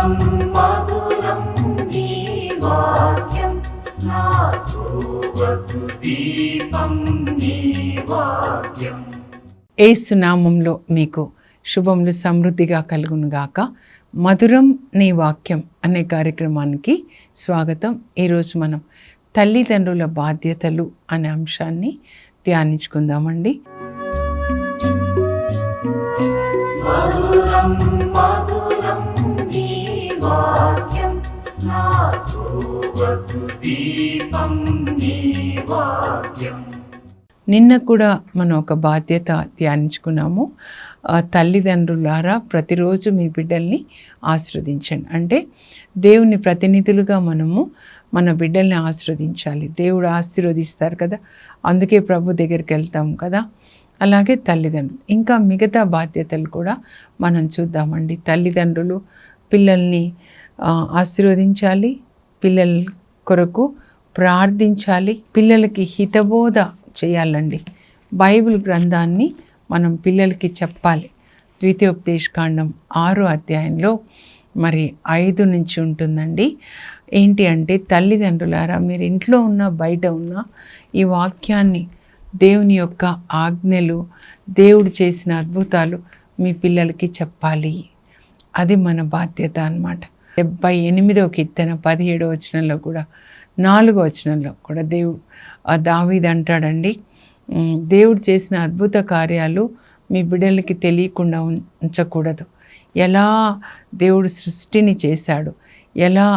మధురం మధురం నీ వాక్యం నా త్రోవకు దీపం నీ వాక్యం. యేసు నామములో మీకు శుభములు సమృద్ధిగా కలుగునుగాక. మధురం నీ వాక్యం అనే కార్యక్రమానికి స్వాగతం. ఈరోజు మనం తల్లిదండ్రుల బాధ్యతలు అనే అంశాన్ని ధ్యానించుకుందామండి. మధురం మధురం నీ వాక్యం నా త్రోవకు దీపం నీ వాక్యం. నిన్న కూడా మనం ఒక బాధ్యత ధ్యానించుకున్నాము. తల్లిదండ్రులారా ప్రతిరోజు మీ బిడ్డల్ని ఆశీర్వదించండి. అంటే దేవుని ప్రతినిధులుగా మనము మన బిడ్డల్ని ఆశీర్వదించాలి. దేవుడు ఆశీర్వదిస్తారు కదా, అందుకే ప్రభు దగ్గరికి వెళ్తాం కదా. అలాగే తల్లిదండ్రులు, ఇంకా మిగతా బాధ్యతలు కూడా మనం చూద్దామండి. తల్లిదండ్రులు పిల్లల్ని ఆశీర్వదించాలి, పిల్లల కొరకు ప్రార్థించాలి, పిల్లలకి హితబోధ చేయాలండి. బైబిల్ గ్రంథాన్ని మనం పిల్లలకి చెప్పాలి. ద్వితీయోపదేశకాండం 6వ అధ్యాయంలో మరి 5 నుంచి ఉంటుందండి. ఏంటి అంటే, తల్లిదండ్రులారా మీరు ఇంట్లో ఉన్న బయట ఉన్న ఈ వాక్యాన్ని, దేవుని యొక్క ఆజ్ఞలు, దేవుడు చేసిన అద్భుతాలు మీ పిల్లలకి చెప్పాలి. అది మన బాధ్యత అన్నమాట. 78వ కీర్తన 17వ వచనంలో కూడా 4వ వచనంలో కూడా దావీదు అంటాడండి, దేవుడు చేసిన అద్భుత కార్యాలు మీ బిడ్డలకి తెలియకుండా ఉంచకూడదు. ఎలా దేవుడు సృష్టిని చేశాడు, ఎలా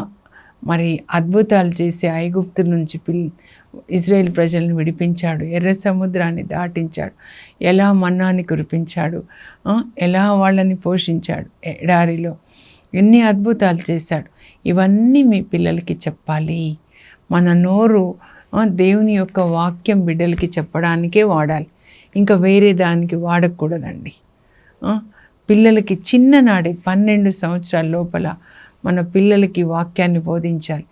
మరి అద్భుతాలు చేసి ఐగుప్తు నుంచి ఇజ్రాయేల్ ప్రజలను విడిపించాడు, ఎర్ర సముద్రాన్ని దాటించాడు, ఎలా మన్నాని కురిపించాడు, ఎలా వాళ్ళని పోషించాడు, ఎడారిలో ఎన్ని అద్భుతాలు చేశాడు. ఇవన్నీ మీ పిల్లలకి చెప్పాలి. మన నోరు దేవుని యొక్క వాక్యం బిడ్డలకి చెప్పడానికే వాడాలి, ఇంకా వేరే దానికి వాడకూడదండి. పిల్లలకి చిన్ననాడే 12 సంవత్సరాల లోపల మన పిల్లలకి వాక్యాన్ని బోధించాలి.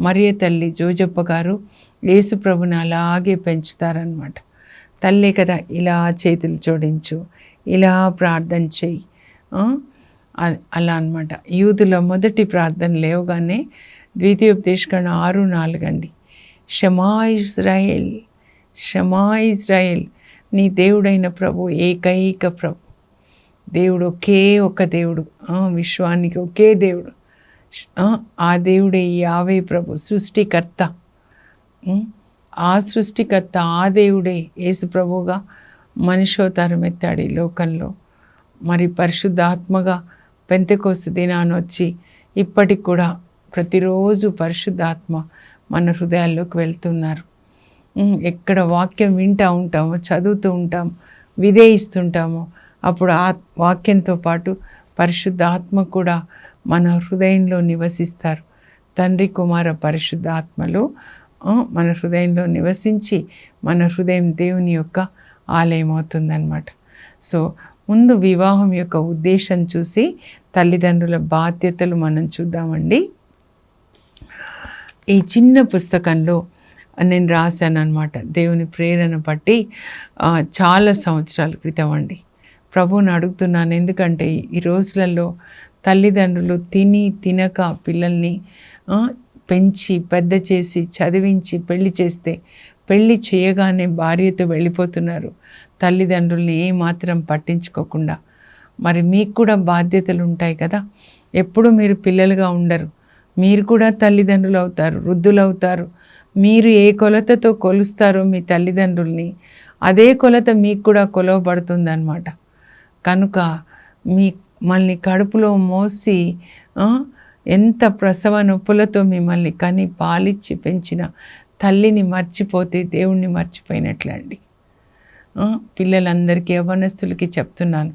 మరియ తల్లి జోజప్ప గారు యేసు ప్రభుని అలాగే పెంచుతారనమాట. తల్లే కదా, ఇలా చేతులు జోడించు, ఇలా ప్రార్థన చెయ్యి, అలా అనమాట. యూదుల మొదటి ప్రార్థన లేవగానే ద్వితీయోపదేశకాండం 6:4 అండి. షమా ఇజ్రాయేల్, షమా ఇజ్రాయేల్, నీ దేవుడైన ప్రభు ఏకైక ప్రభు. దేవుడు ఒకే ఒక దేవుడు, విశ్వానికి ఒకే దేవుడు. ఆ దేవుడే యావే ప్రభు, సృష్టికర్త. ఆ సృష్టికర్త, ఆ దేవుడే యేసు ప్రభుగా మనుష్యోతారం ఎత్తాడు ఈ లోకంలో. మరి పరిశుద్ధాత్మగా పెంతెకోస్తు దినాన్ని వచ్చి ఇప్పటికి కూడా ప్రతిరోజు పరిశుద్ధాత్మ మన హృదయాల్లోకి వెళ్తున్నారు. ఎక్కడ వాక్యం వింటూ ఉంటామో, చదువుతూ ఉంటాము, విధేయిస్తుంటామో, అప్పుడు ఆ వాక్యంతో పాటు పరిశుద్ధాత్మ కూడా మన హృదయంలో నివసిస్తారు. తండ్రి కుమార పరిశుద్ధాత్మలు మన హృదయంలో నివసించి మన హృదయం దేవుని యొక్క ఆలయం అవుతుందన్నమాట. సో ముందు వివాహం యొక్క ఉద్దేశం చూసి తల్లిదండ్రుల బాధ్యతలు మనం చూద్దామండి. ఈ చిన్న పుస్తకంలో నేను రాశాను అనమాట, దేవుని ప్రేరణ బట్టి చాలా సంవత్సరాల క్రితం అండి. ప్రభువుని అడుగుతున్నాను, ఎందుకంటే ఈ రోజులలో తల్లిదండ్రులు తినక పిల్లల్ని పెంచి పెద్ద చేసి చదివించి పెళ్లి చేస్తే, పెళ్లి చేయగానే భార్యతో వెళ్ళిపోతున్నారు, తల్లిదండ్రుల్ని ఏమాత్రం పట్టించుకోకుండా. మరి మీకు కూడా బాధ్యతలు ఉంటాయి కదా. ఎప్పుడు మీరు పిల్లలుగా ఉండరు, మీరు కూడా తల్లిదండ్రులు అవుతారు, వృద్ధులు అవుతారు. మీరు ఏ కొలతతో కొలుస్తారో మీ తల్లిదండ్రుల్ని, అదే కొలత మీకు కూడా కొలవబడుతుంది అన్నమాట. కనుక మిమ్మల్ని కడుపులో మోసి ఎంత ప్రసవ నొప్పులతో మిమ్మల్ని కని పాలిచ్చి పెంచిన తల్లిని మర్చిపోతే దేవుణ్ణి మర్చిపోయినట్లే అండి. పిల్లలందరికీ, యవ్వనస్తులకి చెప్తున్నాను,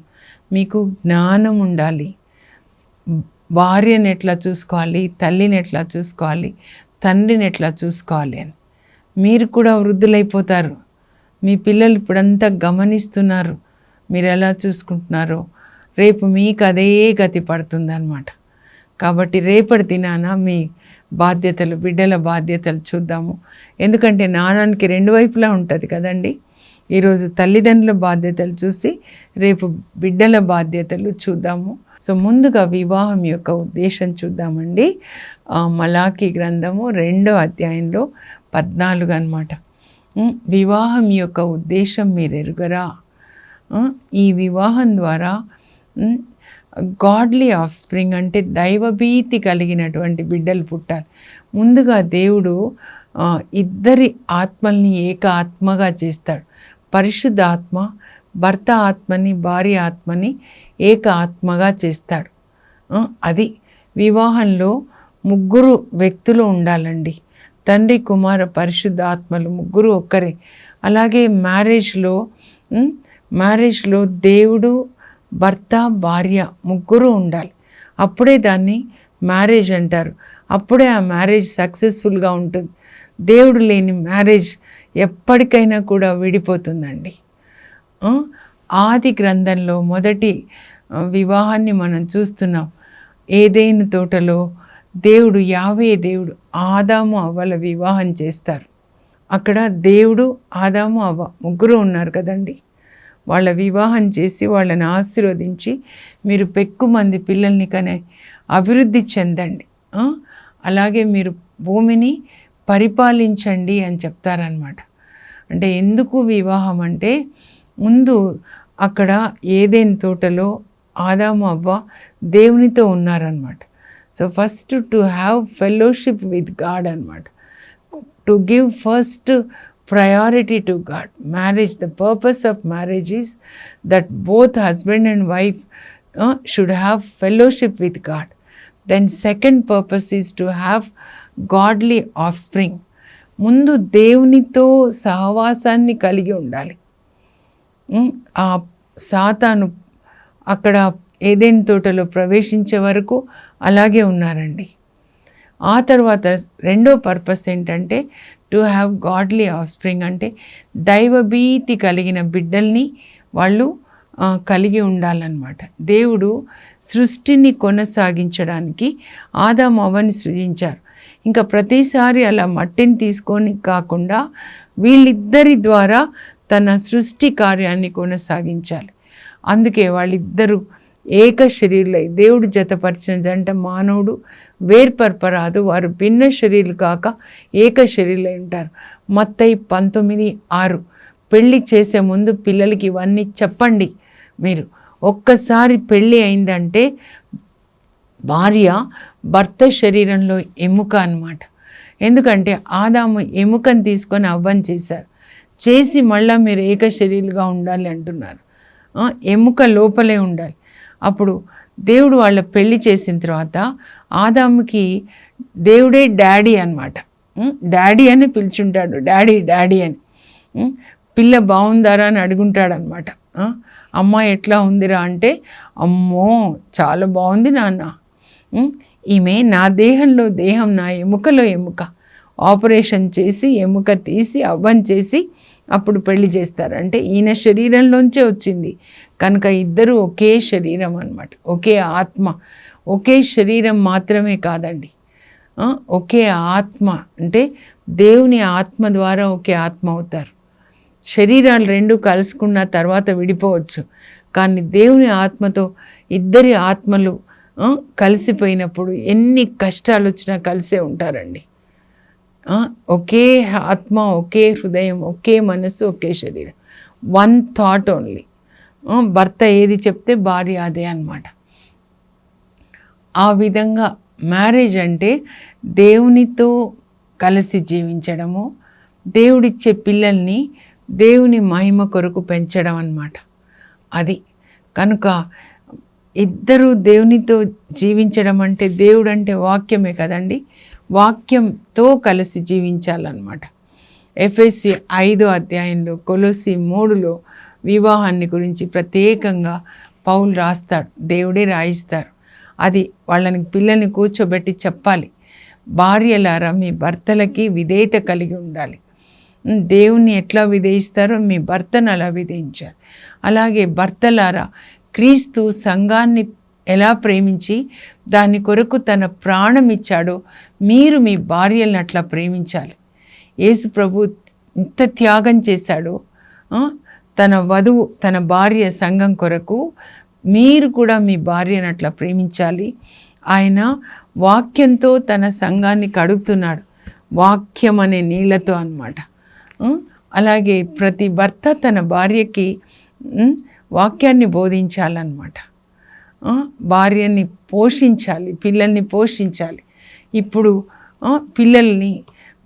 మీకు జ్ఞానం ఉండాలి. భార్యను ఎట్లా చూసుకోవాలి, తల్లిని ఎట్లా చూసుకోవాలి, తండ్రిని ఎట్లా చూసుకోవాలి అని. మీరు కూడా వృద్ధులైపోతారు. మీ పిల్లలు ఇప్పుడంతా గమనిస్తున్నారు మీరు ఎలా చూసుకుంటున్నారో. రేపు మీకు అదే గతి పడుతుందన్నమాట. కాబట్టి రేపటి దినాన మీ బాధ్యతలు, బిడ్డల బాధ్యతలు చూద్దాము. ఎందుకంటే నాణానికి 2 వైపులా ఉంటుంది కదండి. ఈరోజు తల్లిదండ్రుల బాధ్యతలు చూసి రేపు బిడ్డల బాధ్యతలు చూద్దాము. సో ముందుగా వివాహం యొక్క ఉద్దేశం చూద్దామండి. మలాకి గ్రంథము 2వ అధ్యాయంలో 14 అన్నమాట. వివాహం యొక్క ఉద్దేశం మీరు ఎరుగరా? ఈ వివాహం ద్వారా గాడ్లీ ఆఫ్ స్ప్రింగ్ అంటే దైవభీతి కలిగినటువంటి బిడ్డలు పుట్టాలి. ముందుగా దేవుడు ఇద్దరి ఆత్మల్ని ఏక ఆత్మగా చేస్తాడు. పరిశుద్ధ ఆత్మ భర్త ఆత్మని భార్య ఆత్మని ఏక ఆత్మగా చేస్తాడు. అది వివాహంలో ముగ్గురు వ్యక్తులు ఉండాలండి. తండ్రి కుమార పరిశుద్ధ ఆత్మలు ముగ్గురు ఒక్కరే. అలాగే మ్యారేజ్లో దేవుడు భర్త భార్య ముగ్గురు ఉండాలి. అప్పుడే దాన్ని మ్యారేజ్ అంటారు. అప్పుడే ఆ మ్యారేజ్ సక్సెస్ఫుల్గా ఉంటుంది. దేవుడు లేని మ్యారేజ్ ఎప్పటికైనా కూడా విడిపోతుందండి. ఆది గ్రంథంలో మొదటి వివాహాన్ని మనం చూస్తున్నాం. ఏదైనా తోటలో దేవుడు యావే దేవుడు ఆదాము అవ్వల వివాహం చేస్తారు. అక్కడ దేవుడు ఆదాము అవ్వ ముగ్గురు ఉన్నారు కదండి. వాళ్ళ వివాహం చేసి వాళ్ళని ఆశీర్వదించి మీరు పెక్కుమంది పిల్లల్ని కనే అభివృద్ధి చెందండి, అలాగే మీరు భూమిని పరిపాలించండి అని చెప్తారనమాట. అంటే ఎందుకు వివాహం అంటే ముందు అక్కడ ఏదైనా తోటలో ఆదాము అవ్వ దేవునితో ఉన్నారనమాట. So first to have fellowship with God అనమాట. To give first priority to God. Marriage, the purpose of marriage is that both husband and wife should have fellowship with God. Then second purpose is to have godly offspring. ముందు దేవునితో సహవాసాన్ని కలిగి ఉండాలి. ఆ సాతాను అక్కడ ఏదైనా తోటలో ప్రవేశించే వరకు అలాగే ఉన్నారండి. ఆ తర్వాత రెండో పర్పస్ ఏంటంటే టు హ్యావ్ గాడ్లీ ఆఫ్స్ప్రింగ్ అంటే దైవభీతి కలిగిన బిడ్డల్ని వాళ్ళు కలిగి ఉండాలన్నమాట. దేవుడు సృష్టిని కొనసాగించడానికి ఆదాము అవ్వని సృజించారు. ఇంకా ప్రతిసారి అలా మట్టిని తీసుకొని కాకుండా వీళ్ళిద్దరి ద్వారా తన సృష్టి కార్యాన్ని కొనసాగించాలి. అందుకే వాళ్ళిద్దరూ ఏక శరీరులై దేవుడు జతపరిచిన జంట మానవుడు వేర్పరపరాదు, వారు భిన్న శరీరులు కాక ఏక శరీరులై ఉంటారు. మత్తయి 19:6. పెళ్ళి చేసే ముందు పిల్లలకి ఇవన్నీ చెప్పండి. మీరు ఒక్కసారి పెళ్ళి అయిందంటే భార్య భర్త శరీరంలో ఎముక అన్నమాట. ఎందుకంటే ఆదాము ఎముకను తీసుకొని అవ్వని చేసి మళ్ళీ మీరు ఏక శరీరులుగా ఉండాలి అంటున్నారు. ఎముక లోపలే ఉండాలి. అప్పుడు దేవుడు వాళ్ళ పెళ్లి చేసిన తర్వాత ఆదాముకి దేవుడే డాడీ అన్నమాట. డాడీ అని పిలుచుంటాడు, డాడీ అని. పిల్ల బాగుందారా అని అడుగుంటాడనమాట. అమ్మ ఎట్లా ఉందిరా అంటే, అమ్మో చాలా బాగుంది నాన్న, ఈమె నా దేహంలో దేహం, నా ఎముకలో ఎముక. ఆపరేషన్ చేసి ఎముక తీసి అవ్వని చేసి అప్పుడు పెళ్లి చేస్తారు. అంటే ఈయన శరీరంలోంచే వచ్చింది కనుక ఇద్దరు ఒకే శరీరం అన్నమాట, ఒకే ఆత్మ. ఒకే శరీరం మాత్రమే కాదండి, ఒకే ఆత్మ. అంటే దేవుని ఆత్మ ద్వారా ఒకే ఆత్మ అవుతారు. శరీరాలు రెండు కలుసుకున్న తర్వాత విడిపోవచ్చు, కానీ దేవుని ఆత్మతో ఇద్దరి ఆత్మలు కలిసిపోయినప్పుడు ఎన్ని కష్టాలు వచ్చినా కలిసే ఉంటారండి. ఒకే ఆత్మ, ఒకే హృదయం, ఒకే మనసు, ఒకే శరీరం. One thought only. భర్త ఏది చెప్తే భార్య అదే అన్నమాట. ఆ విధంగా మ్యారేజ్ అంటే దేవునితో కలిసి జీవించడము, దేవుడిచ్చే పిల్లల్ని దేవుని మహిమ కొరకు పెంచడం అన్నమాట. అది కనుక ఇద్దరు దేవునితో జీవించడం అంటే, దేవుడు అంటే వాక్యమే కదండి, వాక్యంతో కలిసి జీవించాలన్నమాట. ఎఫెసీ 5వ అధ్యాయంలో, కొలొస్సీ 3లో వివాహాన్ని గురించి ప్రత్యేకంగా పౌలు రాస్తాడు, దేవుడే రాయిస్తారు. అది వాళ్ళని పిల్లల్ని కూర్చోబెట్టి చెప్పాలి. భార్యలారా మీ భర్తలకి విధేయత కలిగి ఉండాలి. దేవుణ్ణి ఎట్లా విధేయిస్తారో మీ భర్తను అలా విధేయించాలి. అలాగే భర్తలారా క్రీస్తు సంఘాన్ని ఎలా ప్రేమించి దాని కొరకు తన ప్రాణం ఇచ్చాడో మీరు మీ భార్యలను అట్లా ప్రేమించాలి. యేసు ప్రభు ఇంత త్యాగం చేశాడో, తన వధువు తన భార్య సంఘం కొరకు మీరు కూడా మీ భార్యను అట్లా ప్రేమించాలి. ఆయన వాక్యంతో తన సంఘాన్ని కడుగుతున్నాడు, వాక్యం అనే నీళ్లతో అన్నమాట. అలాగే ప్రతి భర్త తన భార్యకి వాక్యాన్ని బోధించాలన్నమాట. భార్యని పోషించాలి, పిల్లల్ని పోషించాలి. ఇప్పుడు పిల్లల్ని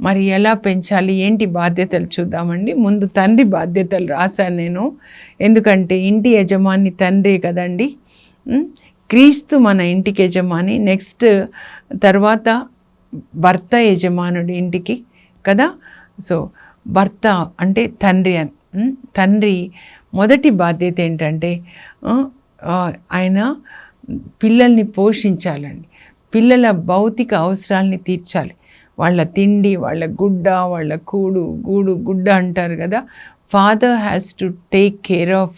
మరి ఎలా పెంచాలి, ఏంటి బాధ్యతలు చూద్దామండి. ముందు తండ్రి బాధ్యతలు రాశాను నేను, ఎందుకంటే ఇంటి యజమాని తండ్రే కదండి. క్రీస్తు మన ఇంటికి యజమాని. నెక్స్ట్ తర్వాత భర్త యజమానుడు ఇంటికి కదా. సో భర్త అంటే తండ్రి అని. తండ్రి మొదటి బాధ్యత ఏంటంటే ఆయన పిల్లల్ని పోషించాలండి. పిల్లల భౌతిక అవసరాలని తీర్చాలి. వాళ్ళ తిండి, వాళ్ళ గుడ్డ, వాళ్ళ గూడు గుడ్డ అంటారు కదా. Father has to take care of,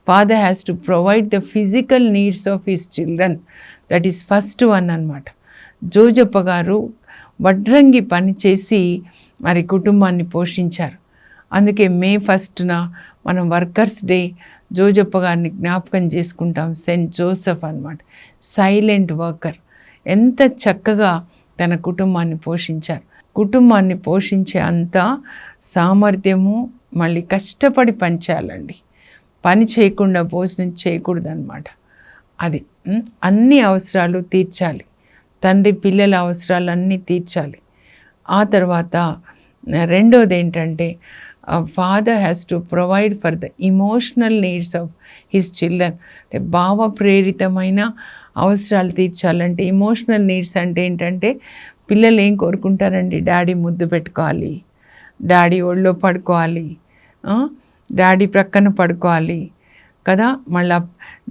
father has to provide the physical needs of his children. That is first one అన్నమాట. జోజప్ప గారు వడ్రంగి పని చేసి మరి కుటుంబాన్ని పోషించారు. అందుకే మే 1న మనం వర్కర్స్ డే జోజప్ప గారిని జ్ఞాపకం చేసుకుంటాం. సెయింట్ జోసెఫ్ అన్నమాట, సైలెంట్ వర్కర్. ఎంత చక్కగా తన కుటుంబాన్ని పోషించారు. కుటుంబాన్ని పోషించే అంత సామర్థ్యము మళ్ళీ కష్టపడి పనిచేయాలండి. పని చేయకుండా భోజనం చేయకూడదు అన్నమాట. అది అన్ని అవసరాలు తీర్చాలి. తండ్రి పిల్లల అవసరాలన్నీ తీర్చాలి. ఆ తర్వాత రెండోది ఏంటంటే father has to provide for the emotional needs of his children. అంటే భావ ప్రేరితమైన అవసరాలు తీర్చాలంటే ఇమోషనల్ నీడ్స్ అంటే ఏంటంటే పిల్లలు ఏం కోరుకుంటారండి, డాడీ ముద్దు పెట్టుకోవాలి, డాడీ ఒళ్ళో పడుకోవాలి, డాడీ ప్రక్కన పడుకోవాలి కదా. మళ్ళీ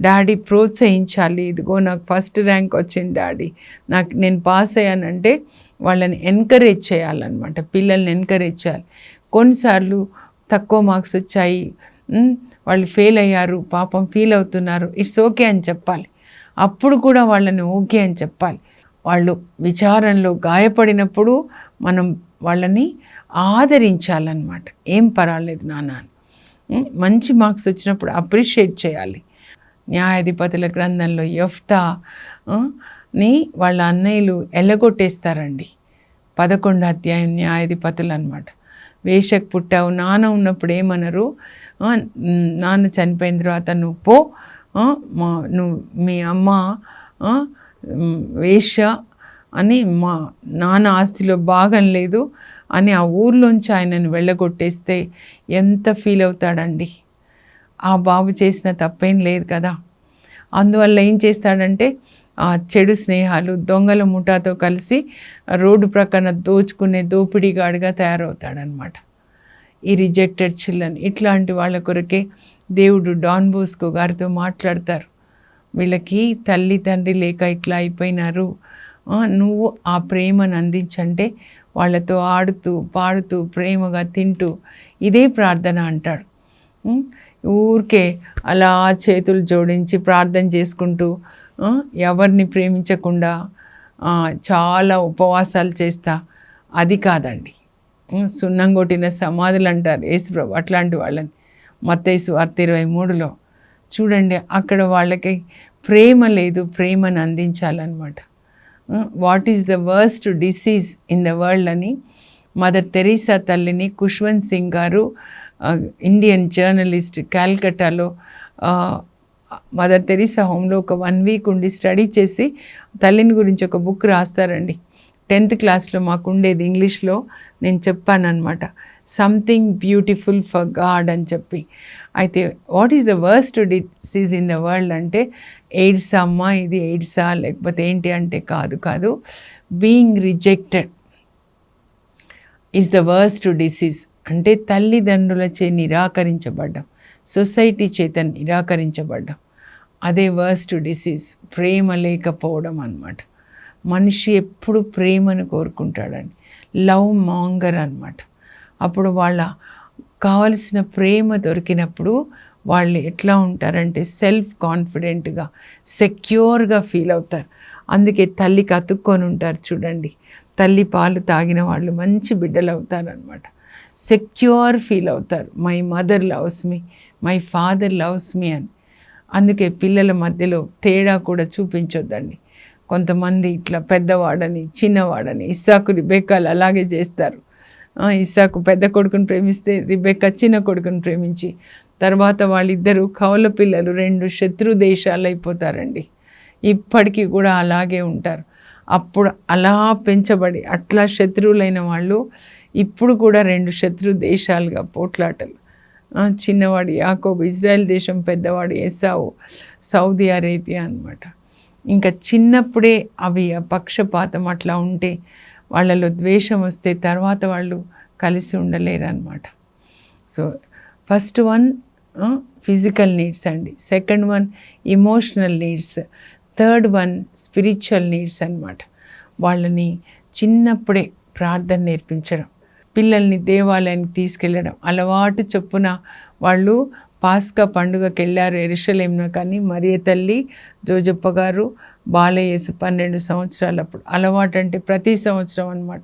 డాడీ ప్రోత్సహించాలి, ఇదిగో నాకు ఫస్ట్ ర్యాంక్ వచ్చింది డాడీ, నేను పాస్ అయ్యానంటే వాళ్ళని ఎంకరేజ్ చేయాలన్నమాట. పిల్లల్ని ఎంకరేజ్ చేయాలి. కొన్నిసార్లు తక్కువ మార్క్స్ వచ్చాయి, వాళ్ళు ఫెయిల్ అయ్యారు, పాపం ఫీల్ అవుతున్నారు, ఇట్స్ ఓకే అని చెప్పాలి. అప్పుడు కూడా వాళ్ళని ఓకే అని చెప్పాలి. వాళ్ళు విచారంలో గాయపడినప్పుడు మనం వాళ్ళని ఆదరించాలన్నమాట. ఏం పర్వాలేదు నాన్న, మంచి మార్క్స్ వచ్చినప్పుడు అప్రిషియేట్ చేయాలి. న్యాయాధిపతుల గ్రంథంలో యెఫ్తా ని వాళ్ళ అన్నయ్యలు ఎల్లగొట్టేస్తారండి. 11వ అధ్యాయం న్యాయాధిపతులు అన్నమాట. వేషకు పుట్టావు, నాన్న ఉన్నప్పుడు ఏమనరు, నాన్న చనిపోయిన తర్వాత నువ్వు పో, నువ్వు మీ అమ్మ వేశ్య అని, మా నాన్న ఆస్తిలో భాగం లేదు అని ఆ ఊర్లోంచి ఆయనను వెళ్ళగొట్టేస్తే ఎంత ఫీల్ అవుతాడండి. ఆ బాబు చేసిన తప్పేం లేదు కదా. అందువల్ల ఏం చేస్తాడంటే ఆ చెడు స్నేహాలు, దొంగల ముఠాతో కలిసి రోడ్డు ప్రక్కన దోచుకునే దోపిడీగాడిగా తయారవుతాడనమాట. ఈ రిజెక్టెడ్ చిల్డ్రన్, ఇట్లాంటి వాళ్ళ కొరకే దేవుడు డాన్ బోస్కో గారితో మాట్లాడతారు. వీళ్ళకి తల్లి తండ్రి లేక ఇట్లా అయిపోయినారు, నువ్వు ఆ ప్రేమను అందించంటే వాళ్ళతో ఆడుతూ పాడుతూ ప్రేమగా తింటూ ఇదే ప్రార్థన అంటాడు. ఊరికే అలా చేతులు జోడించి ప్రార్థన చేసుకుంటూ ఎవరిని ప్రేమించకుండా చాలా ఉపవాసాలు చేస్తా, అది కాదండి. సున్నం కొట్టిన సమాధులు అంటారు యేసుప్రభు, అట్లాంటి వాళ్ళని మత్తయి సువార్త 23లో చూడండి. అక్కడ వాళ్ళకి ప్రేమ లేదు, ప్రేమను అందించాలన్నమాట. What is the worst disease in the world అని మదర్ తెరీసా తల్లిని ఖుష్వంత్ సింగ్ గారు, ఇండియన్ జర్నలిస్ట్, కాల్కటాలో మదర్ తెరీసా హోమ్లో ఒక 1 వీక్ ఉండి స్టడీ చేసి తల్లిని గురించి ఒక బుక్ రాస్తారండి. 10th క్లాస్లో మాకు ఉండేది, ఇంగ్లీష్లో నేను చెప్పానమాట, సంథింగ్ బ్యూటిఫుల్ ఫర్ గాడ్ అని చెప్పి. అయితే what is the worst disease in the world అంటే ఎయిడ్స్ అమ్మా, ఇది ఎయిడ్సా లేకపోతే ఏంటి అంటే కాదు, being rejected is the worst disease. అంటే తల్లిదండ్రులచే నిరాకరించబడ్డం, సొసైటీ చేత నిరాకరించబడ్డం, అదే వర్స్ట్ డిసీజ్. ప్రేమ లేకపోవడం అన్నమాట. మనిషి ఎప్పుడు ప్రేమను కోరుకుంటాడండి, లవ్ మాంగర్ అన్నమాట. అప్పుడు వాళ్ళ కావలసిన ప్రేమ దొరికినప్పుడు వాళ్ళు ఎట్లా ఉంటారంటే సెల్ఫ్ కాన్ఫిడెంట్గా, సెక్యూర్గా ఫీల్ అవుతారు. అందుకే తల్లికి అతుక్కొని ఉంటారు చూడండి. తల్లి పాలు తాగిన వాళ్ళు మంచి బిడ్డలు అవుతారనమాట. సెక్యూర్ ఫీల్ అవుతారు. My mother loves me, my father loves me అని. అందుకే పిల్లల మధ్యలో తేడా కూడా చూపించొద్దండి. కొంతమంది ఇట్లా పెద్దవాడని చిన్నవాడని, ఇస్సాకు రిబెక్కాలు అలాగే చేస్తారు. ఇస్సాకు పెద్ద కొడుకుని ప్రేమిస్తే రిబెక్కా చిన్న కొడుకుని ప్రేమించి, తర్వాత వాళ్ళిద్దరూ కౌల పిల్లలు 2 శత్రు దేశాలు అయిపోతారండి. ఇప్పటికీ కూడా అలాగే ఉంటారు. అప్పుడు అలా పెంచబడి అట్లా శత్రువులైన వాళ్ళు ఇప్పుడు కూడా 2 శత్రు దేశాలుగా పోట్లాటలు. చిన్నవాడు యాకోబు ఇజ్రాయెల్ దేశం, పెద్దవాడు ఏసావు సౌదీ అరేబియా అన్నమాట. ఇంకా చిన్నప్పుడే అవి ఆ పక్షపాతం అట్లా ఉంటే వాళ్ళలో ద్వేషం వస్తే తర్వాత వాళ్ళు కలిసి ఉండలేరు అన్నమాట. So first one physical needs అండి, second one emotional needs, third one spiritual needs అన్నమాట. వాళ్ళని చిన్నప్పుడే ప్రార్థన నేర్పించడం, పిల్లల్ని దేవాలయానికి తీసుకెళ్ళడం, అలవాటు చొప్పున వాళ్ళు పాస్కా పండుగకి వెళ్ళారు యెరూషలేమున, కానీ మరియ తల్లి, జోజప్ప గారు, బాలయేసు 12 సంవత్సరాలప్పుడు అలవాటు అంటే ప్రతి సంవత్సరం అన్నమాట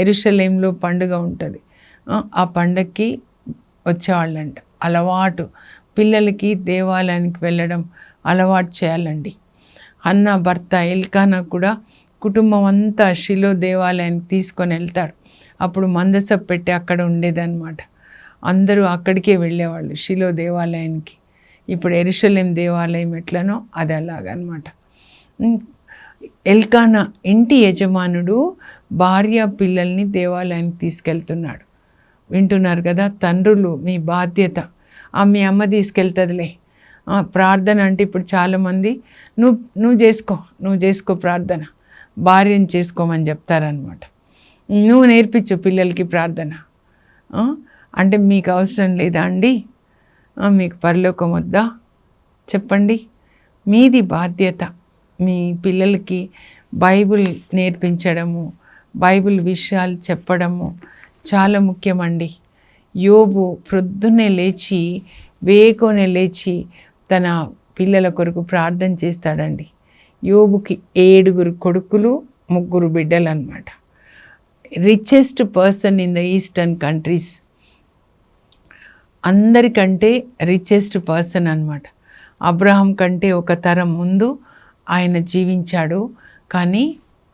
యెరూషలేంలో పండుగ ఉంటుంది. ఆ పండగకి వచ్చేవాళ్ళంట. అలవాటు పిల్లలకి దేవాలయానికి వెళ్ళడం అలవాటు చేయాలండి. అన్న భర్త ఎల్కానా కూడా కుటుంబం అంతా షిలో దేవాలయానికి తీసుకొని వెళ్తాడు. అప్పుడు మందసం పెట్టి అక్కడ ఉండేదన్నమాట. అందరూ అక్కడికే వెళ్ళేవాళ్ళు షిలో దేవాలయానికి. ఇప్పుడు యెరూషలేం దేవాలయం ఎట్లనో అది అలాగనమాట. ఎల్కానా ఇంటి యజమానుడు భార్య పిల్లల్ని దేవాలయానికి తీసుకెళ్తున్నాడు. వింటున్నారు కదా తండ్రులు, మీ బాధ్యత. మీ అమ్మ తీసుకెళ్తుందిలే. ప్రార్థన అంటే ఇప్పుడు చాలామంది నువ్వు చేసుకో ప్రార్థన, భార్యను చేసుకోమని చెప్తారనమాట. నువ్వు నేర్పించు పిల్లలకి ప్రార్థన అంటే మీకు అవసరం లేదా అండి? మీకు పరలోకం వద్దా? చెప్పండి. మీది బాధ్యత మీ పిల్లలకి బైబిల్ నేర్పించడము, బైబిల్ విషయాలు చెప్పడము చాలా ముఖ్యమండి. యోబు ప్రొద్దునే లేచి వేకోనే లేచి తన పిల్లల కొరకు ప్రార్థన చేస్తాడండి. యోబుకి 7 కొడుకులు 3 బిడ్డలు అన్నమాట. Richest person in the eastern countries, అందరికంటే రిచెస్ట్ పర్సన్ అన్నమాట. అబ్రహాం కంటే ఒక తరం ముందు ఆయన జీవించాడు, కానీ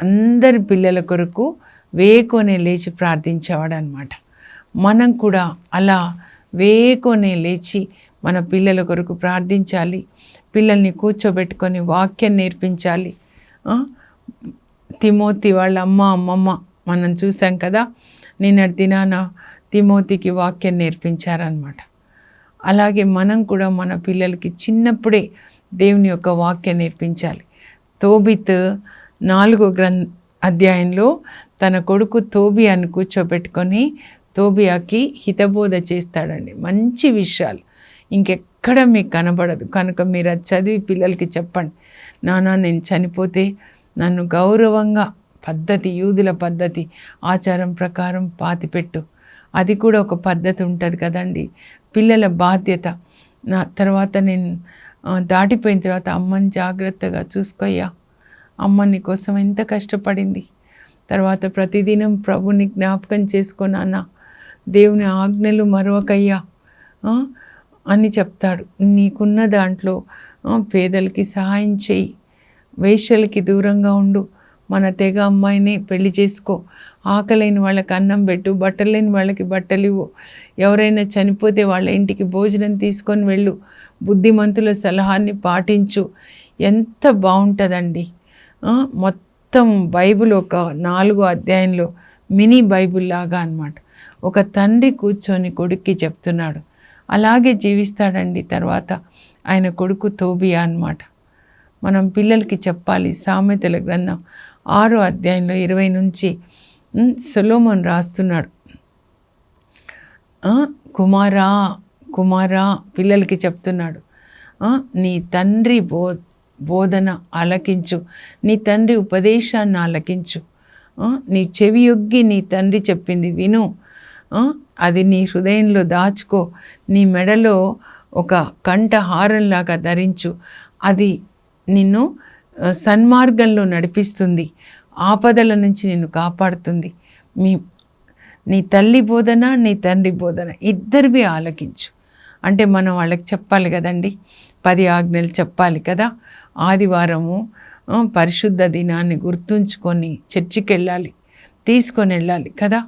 అందరి పిల్లల కొరకు వేకోనే లేచి ప్రార్థించేవాడు అన్నమాట. మనం కూడా అలా వేకోనే లేచి మన పిల్లల కొరకు ప్రార్థించాలి. పిల్లల్ని కూర్చోబెట్టుకొని వాక్యం నేర్పించాలి. తిమోతి వాళ్ళ అమ్మమ్మ మనం చూసాం కదా, నిన్నటి దినాన తిమోతికి వాక్యం నేర్పించారనమాట. అలాగే మనం కూడా మన పిల్లలకి చిన్నప్పుడే దేవుని యొక్క వాక్యం నేర్పించాలి. తోబిత్ 4వ అధ్యాయంలో తన కొడుకు తోబియాను కూర్చోబెట్టుకొని తోబియాకి హితబోధ చేస్తాడండి. మంచి విషయాలు ఇంకెక్కడ మీకు కనబడదు. కనుక మీరు అది చదివి పిల్లలకి చెప్పండి. నాన్న నేను చనిపోతే నన్ను గౌరవంగా పద్ధతి, యూదుల పద్ధతి ఆచారం ప్రకారం పాతిపెట్టు. అది కూడా ఒక పద్ధతి ఉంటుంది కదండి. పిల్లల బాధ్యత. నా తర్వాత నేను దాటిపోయిన తర్వాత అమ్మని జాగ్రత్తగా చూసుకోయ్యా, అమ్మ నీ కోసం ఎంత కష్టపడింది. తర్వాత ప్రతిదినం ప్రభుని జ్ఞాపకం చేసుకున్నాన్న, దేవుని ఆజ్ఞలు మరొకయ్యా అని చెప్తాడు. నీకున్న దాంట్లో పేదలకి సహాయం చేయి, వేశ్యలకి దూరంగా ఉండు, మన తెగ అమ్మాయిని పెళ్లి చేసుకో, ఆకలేని వాళ్ళకి అన్నం పెట్టు, బట్టలేని వాళ్ళకి బట్టలు ఇవ్వు, ఎవరైనా చనిపోతే వాళ్ళ ఇంటికి భోజనం తీసుకొని వెళ్ళు, బుద్ధిమంతుల సలహాన్ని పాటించు. ఎంత బాగుంటుందండి. మొత్తం బైబిల్ ఒక 4 అధ్యాయంలో మినీ బైబిల్ లాగా అన్నమాట. ఒక తండ్రి కూర్చొని కొడుక్కి చెప్తున్నాడు. అలాగే జీవిస్తాడండి. తర్వాత ఆయన కొడుకు తోబియా అన్నమాట. మనం పిల్లలకి చెప్పాలి. సామెతల గ్రంథం 6వ అధ్యాయంలో 20 నుంచి సొలొమోన్ రాస్తున్నాడు. కుమారా పిల్లలకి చెప్తున్నాడు, నీ తండ్రి బోధన ఆలకించు, నీ తండ్రి ఉపదేశాన్ని ఆలకించు, నీ చెవి యొగ్గి నీ తండ్రి చెప్పింది విను, అది నీ హృదయంలో దాచుకో, నీ మెడలో ఒక కంఠ హారంలాగా ధరించు, అది నిన్ను సన్మార్గంలో నడిపిస్తుంది, ఆపదల నుంచి నిన్ను కాపాడుతుంది. నీ తల్లి బోధన నీ తండ్రి బోధన ఇద్దరివి ఆలకించు. అంటే మనం వాళ్ళకి చెప్పాలి కదండి. 10 ఆజ్ఞలు చెప్పాలి కదా. ఆదివారము పరిశుద్ధ దినాన్ని గుర్తుంచుకొని చర్చికి వెళ్ళాలి, తీసుకొని వెళ్ళాలి కదా.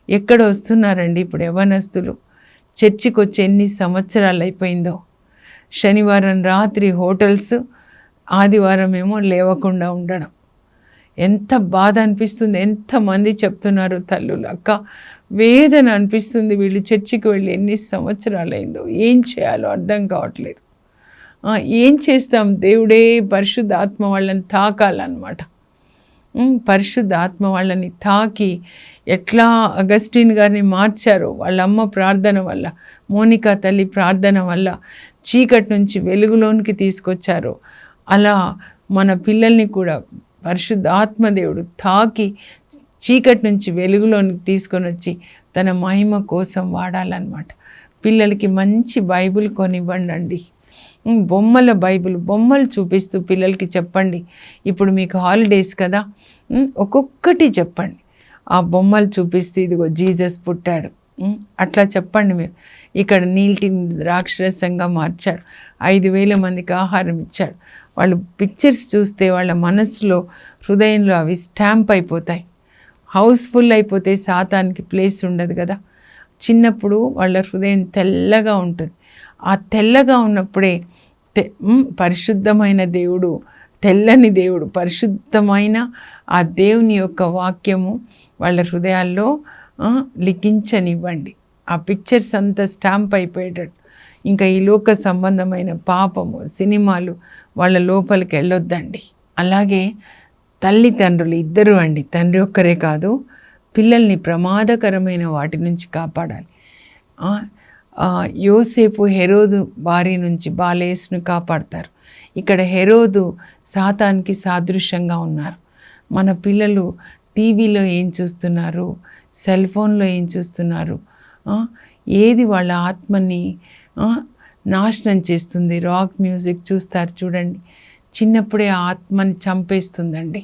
ఎక్కడ వస్తున్నారండి ఇప్పుడు యవ్వనస్తులు? చర్చికి వచ్చి ఎన్ని సంవత్సరాలు అయిపోయిందో. శనివారం రాత్రి హోటల్స్, ఆదివారం ఏమో లేవకుండా ఉండడం. ఎంత బాధ అనిపిస్తుంది. ఎంతమంది చెప్తున్నారు తల్లులు, అక్క వేదన అనిపిస్తుంది. వీళ్ళు చర్చికి వెళ్ళి ఎన్ని సంవత్సరాలు అయిందో, ఏం చేయాలో అర్థం కావట్లేదు. ఏం చేస్తాం? దేవుడే పరిశుద్ధ ఆత్మ వాళ్ళని తాకాలన్నమాట. పరిశుద్ధ ఆత్మ వాళ్ళని తాకి ఎట్లా అగస్టిన్ గారిని మార్చారో వాళ్ళ అమ్మ ప్రార్థన వల్ల, మోనికా తల్లి ప్రార్థన వల్ల చీకటి నుంచి వెలుగులోనికి తీసుకొచ్చారో, అలా మన పిల్లల్ని కూడా పరిశుద్ధ ఆత్మదేవుడు తాకి చీకటి నుంచి వెలుగులోనికి తీసుకొని వచ్చి తన మహిమ కోసం వాడాలన్నమాట. పిల్లలకి మంచి బైబిల్ కొనివ్వండి. బొమ్మల బైబిల్, బొమ్మలు చూపిస్తూ పిల్లలకి చెప్పండి. ఇప్పుడు మీకు హాలిడేస్ కదా, ఒక్కొక్కటి చెప్పండి. ఆ బొమ్మలు చూపిస్తూ ఇదిగో జీసస్ పుట్టాడు అట్లా చెప్పండి. మీరు ఇక్కడ నీటిని ద్రాక్షరసంగా మార్చాడు, 5,000 మందికి ఆహారం ఇచ్చాడు. వాళ్ళు పిక్చర్స్ చూస్తే వాళ్ళ మనసులో, హృదయంలో అవి స్టాంప్ అయిపోతాయి. హౌస్ఫుల్ అయిపోతే సాతానికి ప్లేస్ ఉండదు కదా. చిన్నప్పుడు వాళ్ళ హృదయం తెల్లగా ఉంటుంది. ఆ తెల్లగా ఉన్నప్పుడే పరిశుద్ధమైన దేవుడు, తెల్లని దేవుడు, పరిశుద్ధమైన ఆ దేవుని యొక్క వాక్యము వాళ్ళ హృదయాల్లో లిఖించనివ్వండి. ఆ పిక్చర్స్ అంతా స్టాంప్ అయిపోయేటట్టు. ఇంకా ఈ లోక సంబంధమైన పాపము, సినిమాలు వాళ్ళ లోపలికి వెళ్ళొద్దండి. అలాగే తల్లిదండ్రులు ఇద్దరు అండి, తండ్రి ఒక్కరే కాదు, పిల్లల్ని ప్రమాదకరమైన వాటి నుంచి కాపాడాలి. యోసేపు హెరోదు బారి నుంచి బాలయేసును కాపాడతారు. ఇక్కడ హెరోదు సాతానికి సాదృశ్యంగా ఉన్నారు. మన పిల్లలు టీవీలో ఏం చూస్తున్నారు, సెల్ ఫోన్లో ఏం చూస్తున్నారు, ఏది వాళ్ళ ఆత్మని నాశనం చేస్తుంది. రాక్ మ్యూజిక్ చూస్తారు చూడండి, చిన్నప్పుడే ఆత్మని చంపేస్తుందండి.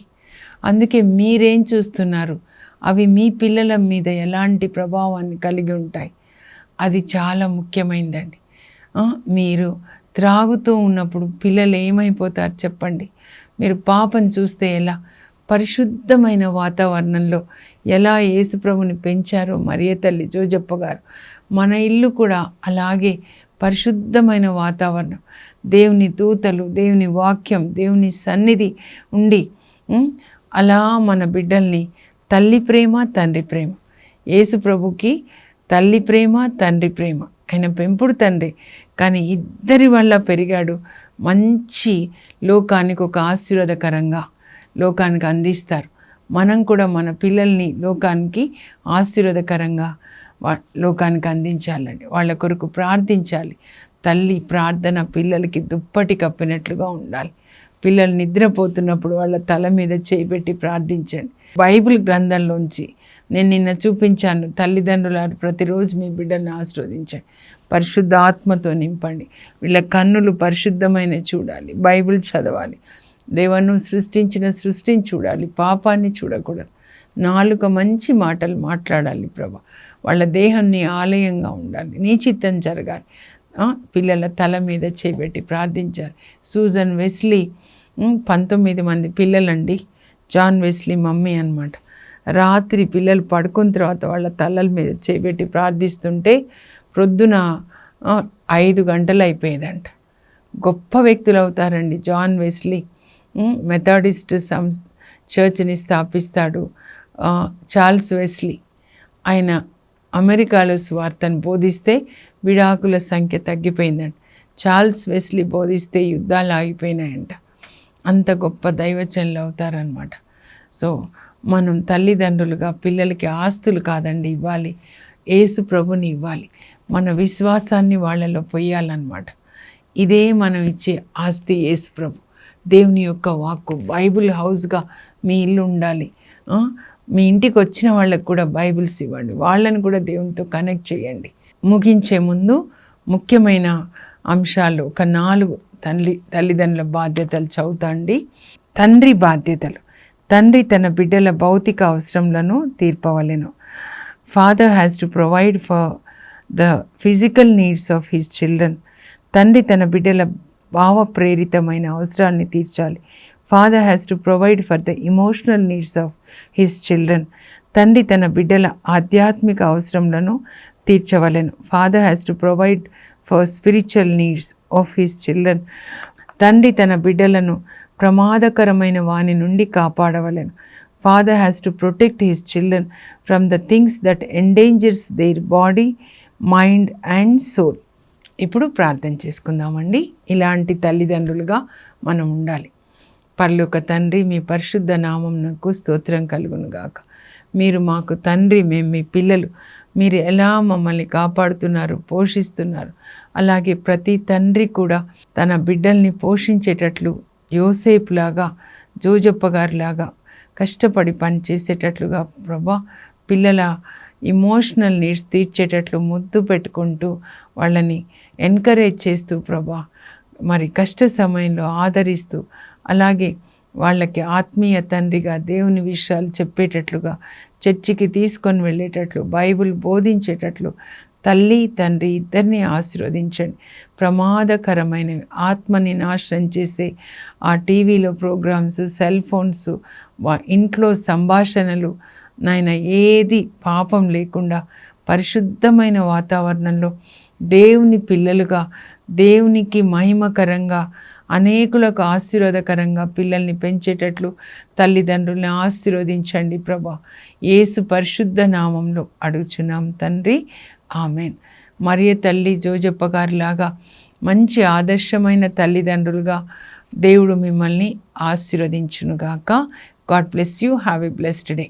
అందుకే మీరేం చూస్తున్నారు, అవి మీ పిల్లల మీద ఎలాంటి ప్రభావాన్ని కలిగి ఉంటాయి, అది చాలా ముఖ్యమైనదండి. మీరు త్రాగుతూ ఉన్నప్పుడు పిల్లలు ఏమైపోతారు చెప్పండి. మీరు పాపం చూస్తే ఎలా, పరిశుద్ధమైన వాతావరణంలో ఎలా యేసుప్రభుని పెంచారో మరియ తల్లి, జోజప్ప గారు, మన ఇల్లు కూడా అలాగే పరిశుద్ధమైన వాతావరణం, దేవుని దూతలు, దేవుని వాక్యం, దేవుని సన్నిధి ఉండి అలా మన బిడ్డల్ని, తల్లి ప్రేమ తండ్రి ప్రేమ, యేసుప్రభుకి తల్లి ప్రేమ తండ్రి ప్రేమ, ఆయన పెంపుడు తండ్రి, కానీ ఇద్దరి వల్ల పెరిగాడు. మంచి లోకానికి ఒక ఆశీర్వాదకరంగా లోకానికి అందిస్తారు. మనం కూడా మన పిల్లల్ని లోకానికి ఆశీర్వాదకరంగా లోకానికి అందించాలండి. వాళ్ళ కొరకు ప్రార్థించాలి. తల్లి ప్రార్థన పిల్లలకి దుప్పటి కప్పినట్లుగా ఉండాలి. పిల్లలు నిద్రపోతున్నప్పుడు వాళ్ళ తల మీద చేయిబెట్టి ప్రార్థించండి. బైబిల్ గ్రంథంలోంచి నేను నిన్న చూపించాను, తల్లిదండ్రులు ప్రతిరోజు మీ బిడ్డల్ని ఆశీర్వదించండి, పరిశుద్ధ ఆత్మతో నింపండి. వీళ్ళ కన్నులు పరిశుద్ధమైన చూడాలి, బైబిల్ చదవాలి, దేవుని సృష్టించిన సృష్టిని చూడాలి, పాపాన్ని చూడకూడదు. నాలుక మంచి మాటలు మాట్లాడాలి ప్రభా. వాళ్ళ దేహాన్ని ఆలయంగా ఉండాలి, నీ చిత్తం జరగాలి. పిల్లల తల మీద చేపెట్టి ప్రార్థించాలి. సూజన్ వెస్లీ 19 మంది పిల్లలండి. జాన్ వెస్లీ మమ్మీ అన్నమాట. రాత్రి పిల్లలు పడుకున్న తర్వాత వాళ్ళ తలల మీద చేపెట్టి ప్రార్థిస్తుంటే ప్రొద్దున 5 గంటలు అయిపోయేదంట. గొప్ప వ్యక్తులు అవుతారండి. జాన్ వెస్లీ మెథడిస్ట్ చర్చ్ని స్థాపిస్తాడు. చార్ల్స్ వెస్లీ ఆయన అమెరికాలో స్వార్థను బోధిస్తే విడాకుల సంఖ్య తగ్గిపోయిందంట. చార్ల్స్ వెస్లీ బోధిస్తే యుద్ధాలు ఆగిపోయినాయంట. అంత గొప్ప దైవజనులు అవుతారనమాట. సో మనం తల్లిదండ్రులుగా పిల్లలకి ఆస్తులు కాదండి ఇవ్వాలి, యేసు ప్రభుని ఇవ్వాలి. మన విశ్వాసాన్ని వాళ్ళలో పొయ్యాలన్నమాట. ఇదే మనం ఇచ్చే ఆస్తి యేసు ప్రభు, దేవుని యొక్క వాక్కు. బైబిల్ హౌస్గా మీ ఇల్లు ఉండాలి. మీ ఇంటికి వచ్చిన వాళ్ళకు కూడా బైబిల్స్ ఇవ్వండి, వాళ్ళని కూడా దేవునితో కనెక్ట్ చేయండి. ముగించే ముందు ముఖ్యమైన అంశాలు ఒక 4 తల్లిదండ్రుల బాధ్యతలు చదువుతా అండి. తండ్రి బాధ్యతలు. తండ్రి తన బిడ్డల భౌతిక అవసరములను తీర్పవలెను. Father has to provide for the physical needs of his children. తండ్రి తన బిడ్డల భావప్రేరితమైన అవసరాన్ని తీర్చాలి. Father has to provide for the emotional needs of his children. తండ్రి తన బిడ్డల ఆధ్యాత్మిక అవసరములను తీర్చవలెను. Father has to provide for spiritual needs of his children. తండ్రి తన బిడ్డలను ప్రమాదకరమైన వాని నుండి కాపాడవలెను. Father has to protect his children from the things that endangers their body, mind and soul. ఇప్పుడు ప్రార్థన చేసుకుందామండి. ఇలాంటి తల్లిదండ్రులుగా మనం ఉండాలి. పరలోక తండ్రి, మీ పరిశుద్ధ నామమునకు స్తోత్రం కలుగును గాక. మీరు మాకు తండ్రి, మేము మీ పిల్లలు. మీరు ఎలా మమ్మల్ని కాపాడుతున్నారు, పోషిస్తున్నారు. అలాగే ప్రతి తండ్రి కూడా తన బిడ్డల్ని పోషించేటట్లు యోసేపులాగా, జోజప్ప గారిలాగా కష్టపడి పనిచేసేటట్లుగా ప్రభా, పిల్లల ఇమోషనల్ నీడ్స్ తీర్చేటట్లు ముద్దు పెట్టుకుంటూ వాళ్ళని ఎంకరేజ్ చేస్తూ ప్రభా, మరి కష్ట సమయంలో ఆదరిస్తూ, అలాగే వాళ్ళకి ఆత్మీయ తండ్రిగా దేవుని విషయాలు చెప్పేటట్లుగా, చర్చికి తీసుకొని వెళ్ళేటట్లు, బైబిల్ బోధించేటట్లు తల్లి తండ్రి ఇద్దరిని ఆశీర్వదించండి. ప్రమాదకరమైన ఆత్మని నాశనం చేసే ఆ టీవీలో ప్రోగ్రామ్స్, సెల్ ఫోన్స్, ఇంట్లో సంభాషణలు, నాయన ఏది పాపం లేకుండా పరిశుద్ధమైన వాతావరణంలో దేవుని పిల్లలుగా, దేవునికి మహిమకరంగా, అనేకులకు ఆశీర్వాదకరంగా పిల్లల్ని పెంచేటట్లు తల్లిదండ్రుల్ని ఆశీర్వదించండి ప్రభా. యేసు పరిశుద్ధ నామంలో అడుగుచున్నాం తండ్రి, ఆమెన్. మరియ తల్లి జోజప్ప గారిలాగా మంచి ఆదర్శమైన తల్లిదండ్రులుగా దేవుడు మిమ్మల్ని ఆశీర్వదించునుగాక. God bless you. Have a blessed day.